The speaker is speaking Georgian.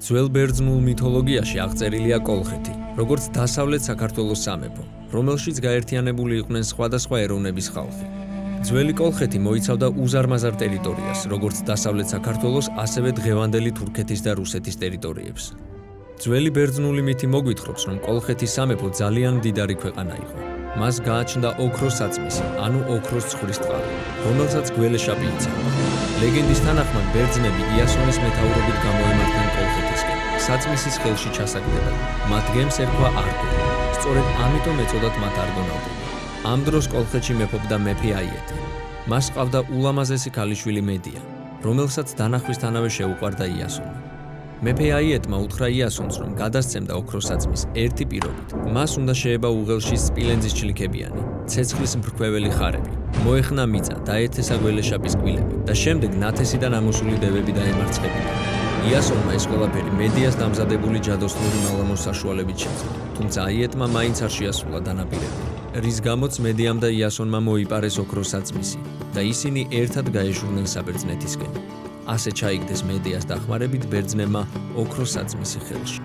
ძველ ბერძნულ მითოლოგიაში აღწერილია კოლხეთი, როგორც დასავლეთ საქართველოს სამეფო, რომელშიც გაერთიანებული იყვნენ სხვადასხვა ეროვნების ხალხი. ძველი კოლხეთი მოიცავდა უზარმაზარ ტერიტორიას, როგორც დასავლეთ საქართველოს, ასევე დღევანდელი თურქეთის და რუსეთის ტერიტორიებს. ძველი ბერძნული მითი მოგვითხრობს, რომ კოლხეთის სამეფო ძალიან მდიდარი ქვეყანა იყო. მას გააჩნდა ოქროს საწმისი, ანუ ოქროს ცხვრის ტყავი, რომელსაც გველეშაპი იცავდა. ლეგენდის თანახმად ბერძნები იასონის მეთაურობით გამოემართნენ კოლხეთისკენ, საწმისის ხელში ჩასაგდებად. მათ გემს ერქვა არგო. სწორედ ამიტომ ეწოდათ მათ არგონავტები. ამ დროს კოლხეთში მეფობდა მეფე აიეტი. მას ჰყავდა ულამაზესი ქალიშვილი მედია, რომელსაც დანახვისთანავე შეუყვარდა იასონი. მეფე აიეტმა უთხრა იასონს, რომ გადასცემდა ოქროს საწმის ერთი პირობით. მას უნდა შეება უღელში სპილენძის ჩლიქებიანი, ცეცხლის მფრქვეველი ხარები, მოეხნა მიწა, დაეთესა გველეშაპის კბილები და შემდეგ ნათესიდან ამოსული დევები დაემარცხებინა. იასონმა ეს ყველაფერი მედიას დამზადებული ჯადოსნური მალამოს საშუალებით შეძლო, თუმცა აიეტმა მაინც არ შეასრულა დანაპირება, რის გამოც მედიამ და იასონმა მოიპარეს ოქროს საწმისი და ისინი ერთად გაეშურნენ საბერძნეთისკენ. ასე ჩაიგდეს მედიას დახმარებით ბერძნებმა ოქროს საწმისი ხელში.